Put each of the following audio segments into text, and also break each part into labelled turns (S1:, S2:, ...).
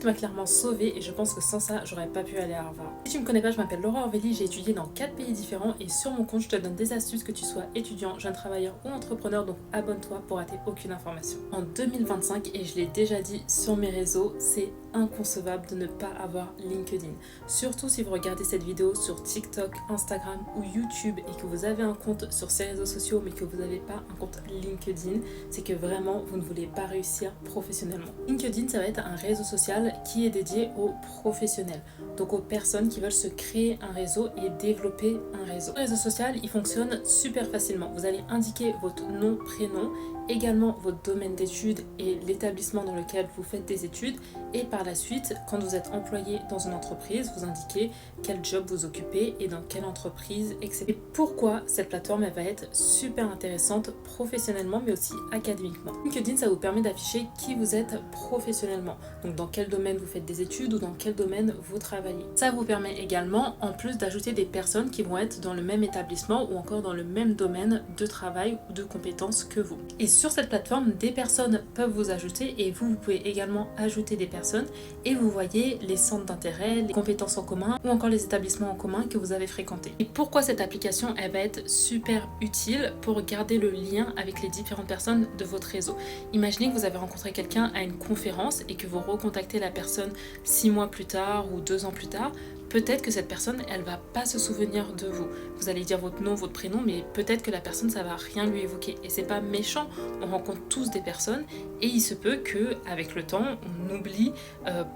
S1: suite m'a clairement sauvée et je pense que sans ça, j'aurais pas pu aller à Harvard. Si tu me connais pas, je m'appelle Laura Orvelli, j'ai étudié dans 4 pays différents et sur mon compte, je te donne des astuces que tu sois étudiant, jeune travailleur ou entrepreneur, donc abonne-toi pour rater aucune information. En 2025, et je l'ai déjà dit sur mes réseaux, c'est inconcevable de ne pas avoir LinkedIn. Surtout si vous regardez cette vidéo sur TikTok, Instagram ou YouTube et que vous avez un compte sur ces réseaux sociaux mais que vous n'avez pas un compte LinkedIn, c'est que vraiment vous ne voulez pas réussir professionnellement. LinkedIn, ça va être un réseau social qui est dédié aux professionnels, donc aux personnes qui veulent se créer un réseau et développer un réseau. Le réseau social, il fonctionne super facilement. Vous allez indiquer votre nom, prénom, également votre domaine d'études et l'établissement dans lequel vous faites des études, et par la suite, quand vous êtes employé dans une entreprise, vous indiquez quel job vous occupez et dans quelle entreprise, etc. Et pourquoi cette plateforme elle va être super intéressante professionnellement mais aussi académiquement. LinkedIn, ça vous permet d'afficher qui vous êtes professionnellement, donc dans quel domaine vous faites des études ou dans quel domaine vous travaillez. Ça vous permet également, en plus, d'ajouter des personnes qui vont être dans le même établissement ou encore dans le même domaine de travail ou de compétences que vous. Et sur cette plateforme, des personnes peuvent vous ajouter et vous pouvez également ajouter des personnes et vous voyez les centres d'intérêt, les compétences en commun ou encore les établissements en commun que vous avez fréquentés. Et pourquoi cette application elle va être super utile pour garder le lien avec les différentes personnes de votre réseau. Imaginez que vous avez rencontré quelqu'un à une conférence et que vous recontactez la personne 6 mois plus tard ou 2 ans plus tard. Peut-être que cette personne, elle va pas se souvenir de vous. Vous allez dire votre nom, votre prénom, mais peut-être que la personne, ça va rien lui évoquer. Et c'est pas méchant, on rencontre tous des personnes et il se peut que, avec le temps, on oublie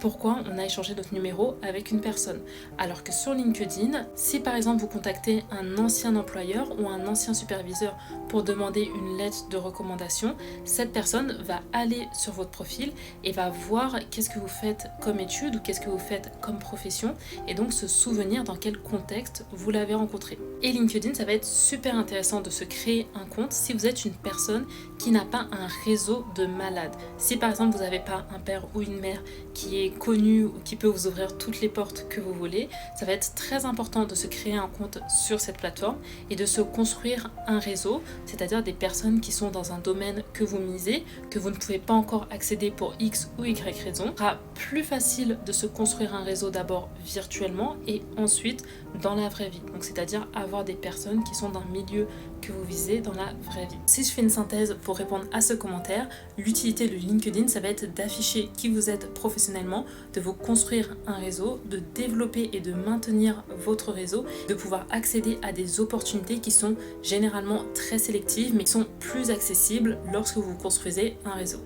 S1: pourquoi on a échangé notre numéro avec une personne. Alors que sur LinkedIn, si par exemple vous contactez un ancien employeur ou un ancien superviseur pour demander une lettre de recommandation, cette personne va aller sur votre profil et va voir qu'est-ce que vous faites comme étude ou qu'est-ce que vous faites comme profession, et donc se souvenir dans quel contexte vous l'avez rencontré. Et LinkedIn, ça va être super intéressant de se créer un compte si vous êtes une personne qui n'a pas un réseau de malades. Si par exemple vous n'avez pas un père ou une mère qui est connu ou qui peut vous ouvrir toutes les portes que vous voulez, ça va être très important de se créer un compte sur cette plateforme et de se construire un réseau, c'est-à-dire des personnes qui sont dans un domaine que vous misez, que vous ne pouvez pas encore accéder pour X ou Y raison. Il sera plus facile de se construire un réseau d'abord virtuellement et ensuite dans la vraie vie. Donc c'est-à-dire avoir des personnes qui sont dans le milieu que vous visez dans la vraie vie. Si je fais une synthèse pour répondre à ce commentaire, l'utilité de LinkedIn, ça va être d'afficher qui vous êtes professionnellement, de vous construire un réseau, de développer et de maintenir votre réseau, de pouvoir accéder à des opportunités qui sont généralement très sélectives mais qui sont plus accessibles lorsque vous construisez un réseau.